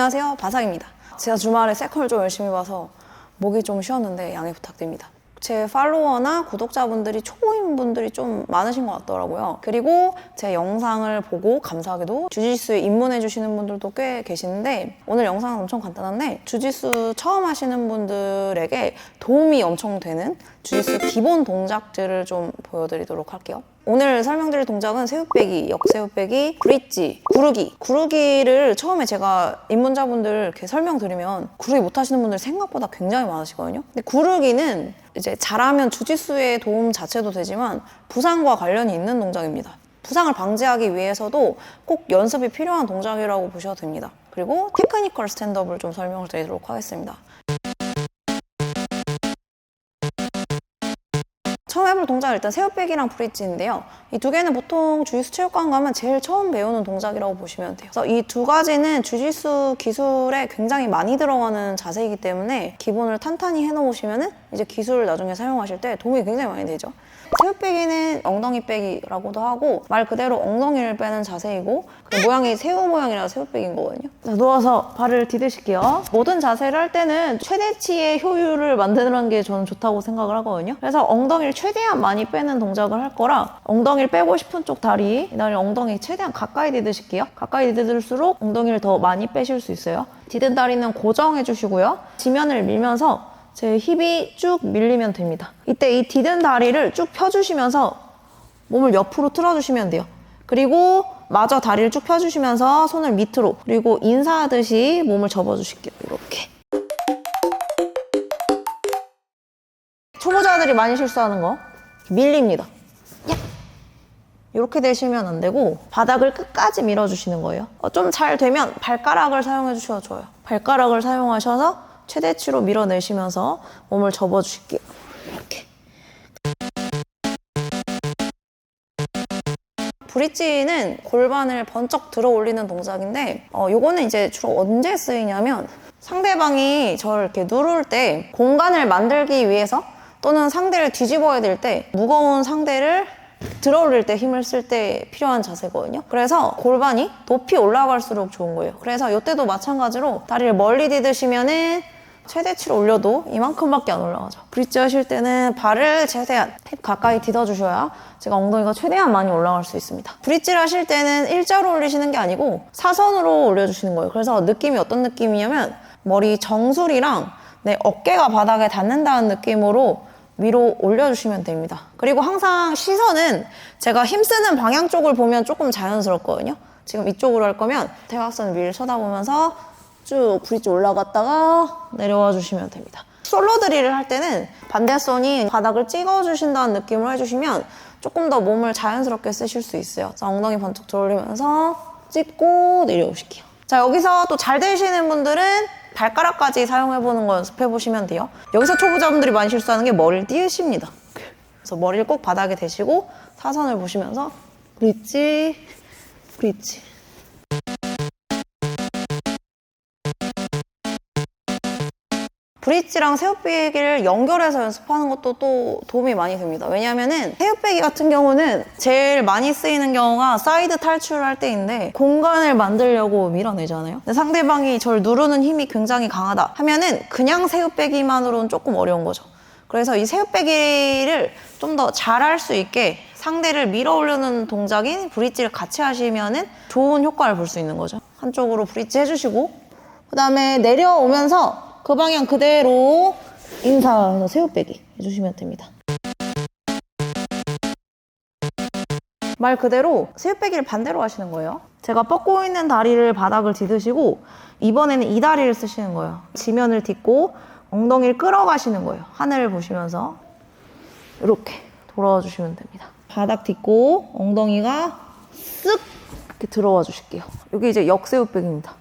안녕하세요, 바삭입니다. 제가 주말에 세컨을 좀 열심히 봐서 목이 좀 쉬었는데 양해 부탁드립니다. 제 팔로워나 구독자분들이 초보인분들이 좀 많으신 것 같더라고요. 그리고 제 영상을 보고 감사하게도 주짓수에 입문해 주시는 분들도 꽤 계시는데, 오늘 영상은 엄청 간단한데 주짓수 처음 하시는 분들에게 도움이 엄청 되는 주짓수 기본 동작들을 좀 보여드리도록 할게요. 오늘 설명드릴 동작은 새우빼기, 역새우빼기, 브릿지, 구르기. 구르기를 처음에 제가 입문자분들 이렇게 설명드리면 구르기 못하시는 분들 생각보다 굉장히 많으시거든요. 근데 구르기는 이제 잘하면 주짓수의 도움 자체도 되지만 부상과 관련이 있는 동작입니다. 부상을 방지하기 위해서도 꼭 연습이 필요한 동작이라고 보셔도 됩니다. 그리고 테크니컬 스탠드업을 좀 설명을 드리도록 하겠습니다. 처음 해볼 동작은 일단 새우빼기랑 브릿지인데요. 이 두 개는 보통 주짓수 체육관 가면 제일 처음 배우는 동작이라고 보시면 돼요. 그래서 이 두 가지는 주짓수 기술에 굉장히 많이 들어가는 자세이기 때문에 기본을 탄탄히 해놓으시면 이제 기술을 나중에 사용하실 때 도움이 굉장히 많이 되죠. 새우빼기는 엉덩이 빼기라고도 하고 말 그대로 엉덩이를 빼는 자세이고, 모양이 새우 모양이라 새우빼기인 거거든요. 자, 누워서 발을 디드실게요. 모든 자세를 할 때는 최대치의 효율을 만드는 게 저는 좋다고 생각을 하거든요. 그래서 엉덩이를 최대한 많이 빼는 동작을 할 거라 엉덩이를 빼고 싶은 쪽 다리, 이날 엉덩이 최대한 가까이 디드실게요. 가까이 디딜수록 엉덩이를 더 많이 빼실 수 있어요. 디든 다리는 고정해 주시고요. 지면을 밀면서 제 힙이 쭉 밀리면 됩니다. 이때 이 디든 다리를 쭉 펴주시면서 몸을 옆으로 틀어주시면 돼요. 그리고 마저 다리를 쭉 펴주시면서 손을 밑으로, 그리고 인사하듯이 몸을 접어주실게요. 이렇게. 초보자들이 많이 실수하는 거, 밀립니다. 이렇게 되시면 안 되고 바닥을 끝까지 밀어주시는 거예요. 좀 잘 되면 발가락을 사용해 주셔도 좋아요. 발가락을 사용하셔서 최대치로 밀어내시면서 몸을 접어주실게요. 이렇게. 브릿지는 골반을 번쩍 들어 올리는 동작인데, 요거는 이제 주로 언제 쓰이냐면 상대방이 저를 이렇게 누를 때 공간을 만들기 위해서, 또는 상대를 뒤집어야 될 때 무거운 상대를 들어 올릴 때 힘을 쓸 때 필요한 자세거든요. 그래서 골반이 높이 올라갈수록 좋은 거예요. 그래서 이때도 마찬가지로 다리를 멀리 디드시면은 최대치로 올려도 이만큼밖에 안 올라가죠. 브릿지 하실 때는 발을 최대한 힙 가까이 디뎌주셔야 제가 엉덩이가 최대한 많이 올라갈 수 있습니다. 브릿지를 하실 때는 일자로 올리시는 게 아니고 사선으로 올려주시는 거예요. 그래서 느낌이 어떤 느낌이냐면 머리 정수리랑 내 어깨가 바닥에 닿는다는 느낌으로 위로 올려주시면 됩니다. 그리고 항상 시선은 제가 힘쓰는 방향 쪽을 보면 조금 자연스럽거든요. 지금 이쪽으로 할 거면 대각선 위를 쳐다보면서 쭉 브릿지 올라갔다가 내려와 주시면 됩니다. 솔로 드릴을 할 때는 반대손이 바닥을 찍어주신다는 느낌으로 해주시면 조금 더 몸을 자연스럽게 쓰실 수 있어요. 그래서 엉덩이 번쩍 들어올리면서 찍고 내려오실게요. 자, 여기서 또 잘 되시는 분들은 발가락까지 사용해보는 거 연습해보시면 돼요. 여기서 초보자분들이 많이 실수하는 게 머리를 띄우십니다. 그래서 머리를 꼭 바닥에 대시고 사선을 보시면서 브릿지, 브릿지. 브릿지랑 새우빼기를 연결해서 연습하는 것도 또 도움이 많이 됩니다. 왜냐면은 새우빼기 같은 경우는 제일 많이 쓰이는 경우가 사이드 탈출할 때인데, 공간을 만들려고 밀어내잖아요. 근데 상대방이 저를 누르는 힘이 굉장히 강하다 하면은 그냥 새우빼기만으로는 조금 어려운 거죠. 그래서 이 새우빼기를 좀 더 잘할 수 있게 상대를 밀어 올리는 동작인 브릿지를 같이 하시면은 좋은 효과를 볼 수 있는 거죠. 한쪽으로 브릿지 해주시고, 그 다음에 내려오면서 그 방향 그대로 인사해서 새우빼기 해주시면 됩니다. 말 그대로 새우빼기를 반대로 하시는 거예요. 제가 뻗고 있는 다리를 바닥을 디드시고 이번에는 이 다리를 쓰시는 거예요. 지면을 딛고 엉덩이를 끌어가시는 거예요. 하늘을 보시면서 이렇게 돌아와 주시면 됩니다. 바닥 딛고 엉덩이가 쓱 이렇게 들어와 주실게요. 여기 이제 역새우빼기입니다.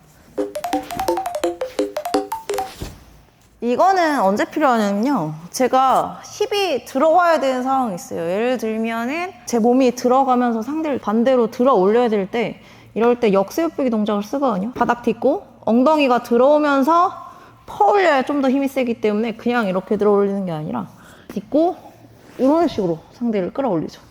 이거는 언제 필요하냐면요, 제가 힙이 들어와야 되는 상황이 있어요. 예를 들면은 제 몸이 들어가면서 상대를 반대로 들어 올려야 될 때, 이럴 때 역새우빼기 동작을 쓰거든요. 바닥 딛고 엉덩이가 들어오면서 퍼 올려야 좀 더 힘이 세기 때문에 그냥 이렇게 들어 올리는 게 아니라 딛고 이런 식으로 상대를 끌어올리죠.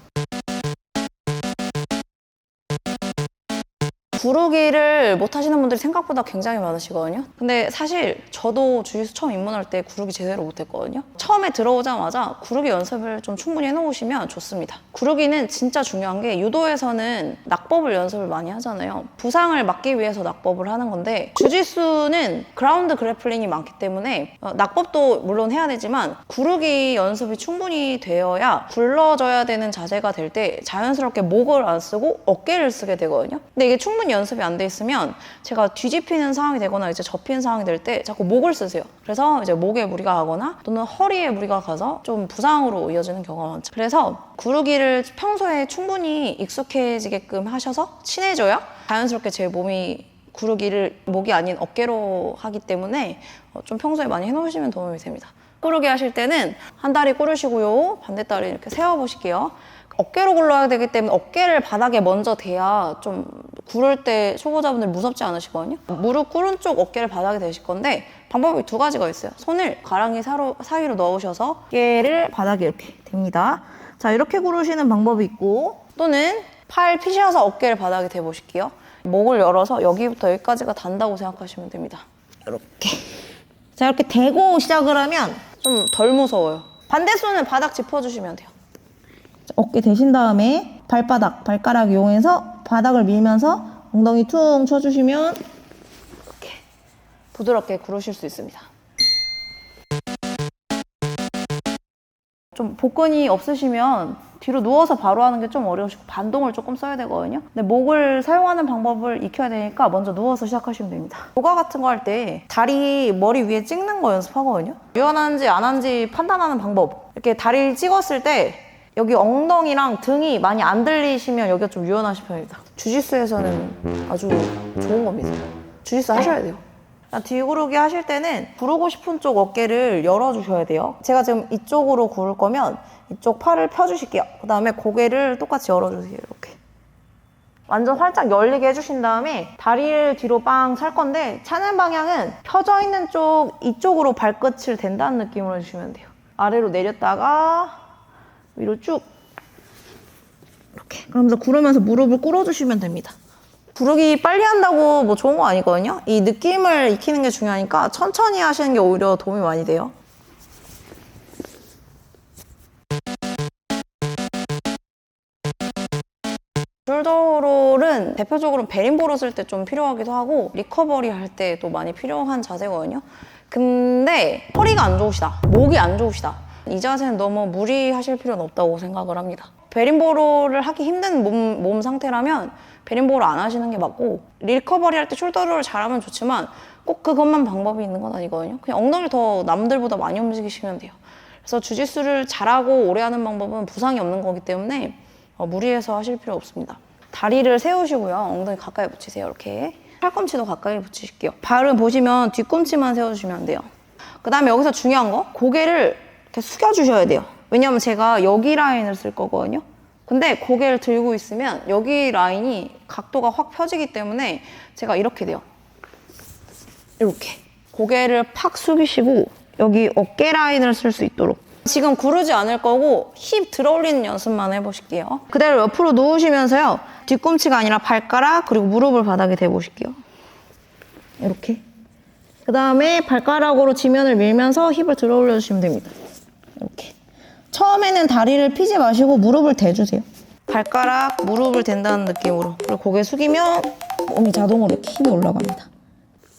구르기를 못 하시는 분들이 생각보다 굉장히 많으시거든요. 근데 사실 저도 주짓수 처음 입문할 때 구르기 제대로 못했거든요. 처음에 들어오자마자 구르기 연습을 좀 충분히 해놓으시면 좋습니다. 구르기는 진짜 중요한 게 유도에서는 낙법을 연습을 많이 하잖아요. 부상을 막기 위해서 낙법을 하는 건데 주짓수는 그라운드 그래플링이 많기 때문에 낙법도 물론 해야 되지만 구르기 연습이 충분히 되어야 굴러져야 되는 자세가 될 때 자연스럽게 목을 안 쓰고 어깨를 쓰게 되거든요. 근데 이게 충분히 연습이 안 돼 있으면 제가 뒤집히는 상황이 되거나 이제 접히는 상황이 될 때 자꾸 목을 쓰세요. 그래서 이제 목에 무리가 가거나 또는 허리에 무리가 가서 좀 부상으로 이어지는 경우가 많죠. 그래서 구르기를 평소에 충분히 익숙해지게끔 하셔서 친해져야 자연스럽게 제 몸이 구르기를 목이 아닌 어깨로 하기 때문에 좀 평소에 많이 해놓으시면 도움이 됩니다. 구르기 하실 때는 한 다리 구르시고요. 반대 다리 이렇게 세워보실게요. 어깨로 굴러야 되기 때문에 어깨를 바닥에 먼저 대야 좀 구를 때 초보자분들 무섭지 않으시거든요. 무릎 꿇은 쪽 어깨를 바닥에 대실 건데 방법이 두 가지가 있어요. 손을 가랑이 사이로 넣으셔서 어깨를 바닥에 이렇게 댑니다. 자, 이렇게 구르시는 방법이 있고 또는 팔 피셔서 어깨를 바닥에 대보실게요. 목을 열어서 여기부터 여기까지가 단다고 생각하시면 됩니다. 이렇게. 자, 이렇게 대고 시작을 하면 좀 덜 무서워요. 반대 손을 바닥 짚어주시면 돼요. 어깨 대신 다음에 발가락 이용해서 바닥을 밀면서 엉덩이 퉁 쳐주시면 이렇게 부드럽게 구르실 수 있습니다. 좀 복근이 없으시면 뒤로 누워서 바로 하는 게 좀 어려우시고 반동을 조금 써야 되거든요. 근데 목을 사용하는 방법을 익혀야 되니까 먼저 누워서 시작하시면 됩니다. 요가 같은 거 할 때 다리 머리 위에 찍는 거 연습하거든요. 유연한지 안 한지 판단하는 방법. 이렇게 다리를 찍었을 때 여기 엉덩이랑 등이 많이 안 들리시면 여기가 좀 유연하신 편입니다. 주짓수에서는 아주 좋은 겁니다. 주짓수 하셔야 돼요. 뒤구르기 하실 때는 구르고 싶은 쪽 어깨를 열어주셔야 돼요. 제가 지금 이쪽으로 구를 거면 이쪽 팔을 펴주실게요. 그 다음에 고개를 똑같이 열어주세요. 이렇게. 완전 활짝 열리게 해주신 다음에 다리를 뒤로 빵 찰 건데 차는 방향은 펴져 있는 쪽 이쪽으로 발끝을 댄다는 느낌으로 해주시면 돼요. 아래로 내렸다가 위로 쭉 이렇게 그러면서 구르면서 무릎을 꿇어주시면 됩니다. 구르기 빨리 한다고 뭐 좋은 거 아니거든요. 이 느낌을 익히는 게 중요하니까 천천히 하시는 게 오히려 도움이 많이 돼요. 숄더롤은 대표적으로 베린보로 쓸 때 좀 필요하기도 하고 리커버리 할 때도 많이 필요한 자세거든요. 근데 허리가 안 좋으시다, 목이 안 좋으시다, 이 자세는 너무 무리하실 필요는 없다고 생각을 합니다. 베린보로를 하기 힘든 몸 상태라면 베린보로 안 하시는 게 맞고 리커버리 할 때 숄더롤을 잘하면 좋지만 꼭 그것만 방법이 있는 건 아니거든요. 그냥 엉덩이를 더 남들보다 많이 움직이시면 돼요. 그래서 주짓수를 잘하고 오래 하는 방법은 부상이 없는 거기 때문에 무리해서 하실 필요 없습니다. 다리를 세우시고요. 엉덩이 가까이 붙이세요. 이렇게. 팔꿈치도 가까이 붙이실게요. 발을 보시면 뒤꿈치만 세워주시면 안 돼요. 그 다음에 여기서 중요한 거, 고개를 이렇게 숙여주셔야 돼요. 왜냐면 제가 여기 라인을 쓸 거거든요. 근데 고개를 들고 있으면 여기 라인이 각도가 확 펴지기 때문에 제가 이렇게 돼요. 이렇게. 고개를 팍 숙이시고 여기 어깨 라인을 쓸 수 있도록. 지금 구르지 않을 거고 힙 들어 올리는 연습만 해보실게요. 그대로 옆으로 누우시면서요. 뒤꿈치가 아니라 발가락 그리고 무릎을 바닥에 대보실게요. 이렇게. 그 다음에 발가락으로 지면을 밀면서 힙을 들어 올려주시면 됩니다. 이렇게. 처음에는 다리를 피지 마시고 무릎을 대주세요. 발가락, 무릎을 댄다는 느낌으로. 그리고 고개 숙이면 몸이 자동으로 이렇게 힘이 올라갑니다.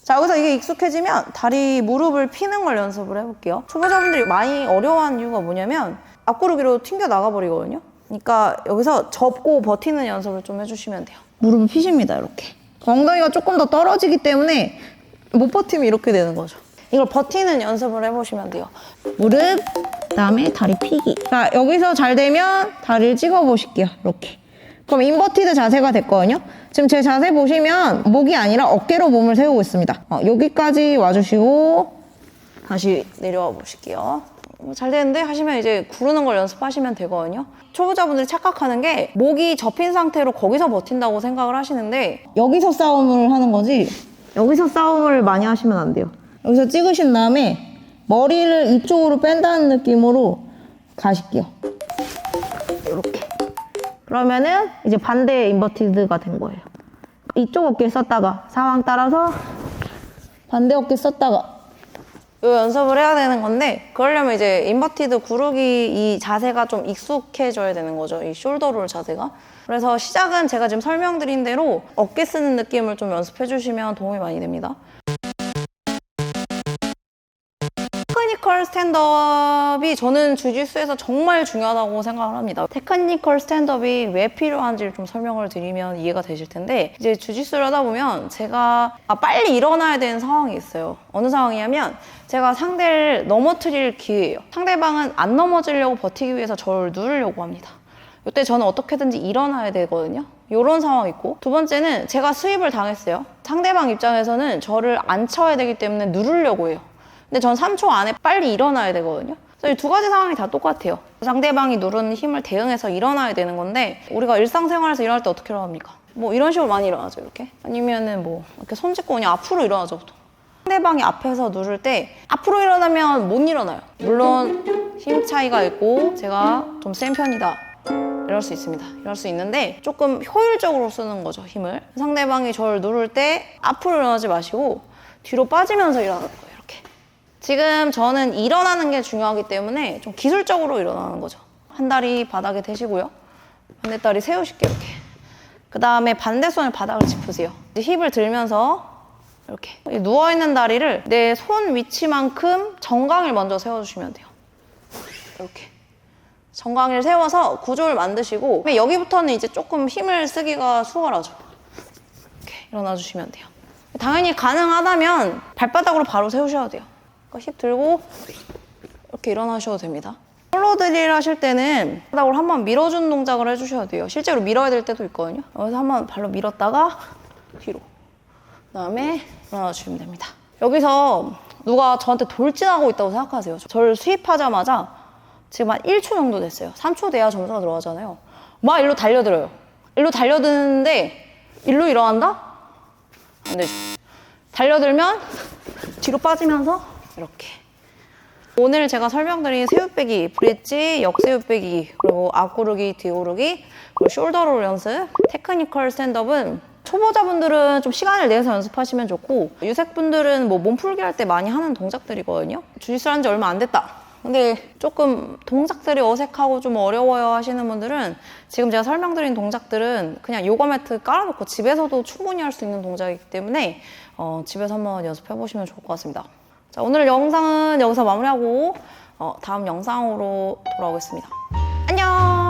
자, 여기서 이게 익숙해지면 다리, 무릎을 피는 걸 연습을 해볼게요. 초보자분들이 많이 어려워하는 이유가 뭐냐면 앞구르기로 튕겨 나가버리거든요. 그러니까 여기서 접고 버티는 연습을 좀 해주시면 돼요. 무릎을 피십니다, 이렇게. 엉덩이가 조금 더 떨어지기 때문에 못 버티면 이렇게 되는 거죠. 이걸 버티는 연습을 해보시면 돼요. 무릎, 그다음에 다리 피기. 자, 여기서 잘 되면 다리를 찍어보실게요. 이렇게. 그럼 인버티드 자세가 됐거든요. 지금 제 자세 보시면 목이 아니라 어깨로 몸을 세우고 있습니다. 여기까지 와주시고 다시 내려와 보실게요. 잘 되는데 하시면 이제 구르는 걸 연습하시면 되거든요. 초보자분들이 착각하는 게 목이 접힌 상태로 거기서 버틴다고 생각을 하시는데 여기서 싸움을 하는 거지 여기서 싸움을 많이 하시면 안 돼요. 여기서 찍으신 다음에 머리를 이쪽으로 뺀다는 느낌으로 가실게요. 이렇게. 그러면은 이제 반대 인버티드가 된 거예요. 이쪽 어깨 썼다가 상황 따라서 반대 어깨 썼다가 이 연습을 해야 되는 건데, 그러려면 이제 인버티드 구르기 이 자세가 좀 익숙해져야 되는 거죠. 이 숄더 롤 자세가. 그래서 시작은 제가 지금 설명드린 대로 어깨 쓰는 느낌을 좀 연습해 주시면 도움이 많이 됩니다. 테크니컬 스탠드업이 저는 주짓수에서 정말 중요하다고 생각을 합니다. 테크니컬 스탠드업이 왜 필요한지를 좀 설명을 드리면 이해가 되실 텐데, 이제 주짓수를 하다 보면 제가 빨리 일어나야 되는 상황이 있어요. 어느 상황이냐면 제가 상대를 넘어뜨릴 기회예요. 상대방은 안 넘어지려고 버티기 위해서 저를 누르려고 합니다. 이때 저는 어떻게든지 일어나야 되거든요. 이런 상황이 있고, 두 번째는 제가 스윕을 당했어요. 상대방 입장에서는 저를 안 쳐야 되기 때문에 누르려고 해요. 근데 전 3초 안에 빨리 일어나야 되거든요. 그래서 이 두 가지 상황이 다 똑같아요. 상대방이 누르는 힘을 대응해서 일어나야 되는 건데, 우리가 일상생활에서 일어날 때 어떻게 일어납니까? 뭐 이런 식으로 많이 일어나죠, 이렇게. 아니면은 뭐 이렇게 손 짚고 그냥 앞으로 일어나죠, 보통. 상대방이 앞에서 누를 때 앞으로 일어나면 못 일어나요. 물론 힘 차이가 있고 제가 좀 센 편이다, 이럴 수 있습니다. 이럴 수 있는데 조금 효율적으로 쓰는 거죠, 힘을. 상대방이 저를 누를 때 앞으로 일어나지 마시고 뒤로 빠지면서 일어나는 거예요. 지금 저는 일어나는 게 중요하기 때문에 좀 기술적으로 일어나는 거죠. 한 다리 바닥에 대시고요. 반대 다리 세우실게요, 이렇게. 그 다음에 반대 손을 바닥을 짚으세요. 힙을 들면서 이렇게. 누워있는 다리를 내 손 위치만큼 정강을 먼저 세워주시면 돼요. 이렇게. 정강이를 세워서 구조를 만드시고, 여기부터는 이제 조금 힘을 쓰기가 수월하죠. 이렇게 일어나주시면 돼요. 당연히 가능하다면 발바닥으로 바로 세우셔야 돼요. 힙 들고 이렇게 일어나셔도 됩니다. 폴로 드릴 하실 때는 바닥으로 한번 밀어주는 동작을 해주셔야 돼요. 실제로 밀어야 될 때도 있거든요. 여기서 한번 발로 밀었다가 뒤로, 그 다음에 일어나 주시면 됩니다. 여기서 누가 저한테 돌진하고 있다고 생각하세요. 저를 수입하자마자 지금 한 1초 정도 됐어요. 3초 돼야 점수가 들어가잖아요. 막 일로 달려들어요. 일로 달려드는데 일로 일어난다? 안 되죠. 달려들면 뒤로 빠지면서 이렇게. 오늘 제가 설명드린 새우빼기, 브릿지, 역새우빼기, 그리고 앞구르기, 뒤구르기, 그리고 숄더롤 연습, 테크니컬 스탠드업은 초보자분들은 좀 시간을 내서 연습하시면 좋고, 유색분들은 뭐 몸풀기 할 때 많이 하는 동작들이거든요. 주짓수 한 지 얼마 안 됐다, 근데 조금 동작들이 어색하고 좀 어려워요 하시는 분들은 지금 제가 설명드린 동작들은 그냥 요가 매트 깔아놓고 집에서도 충분히 할 수 있는 동작이기 때문에 집에서 한번 연습해보시면 좋을 것 같습니다. 자, 오늘 영상은 여기서 마무리하고 다음 영상으로 돌아오겠습니다. 안녕!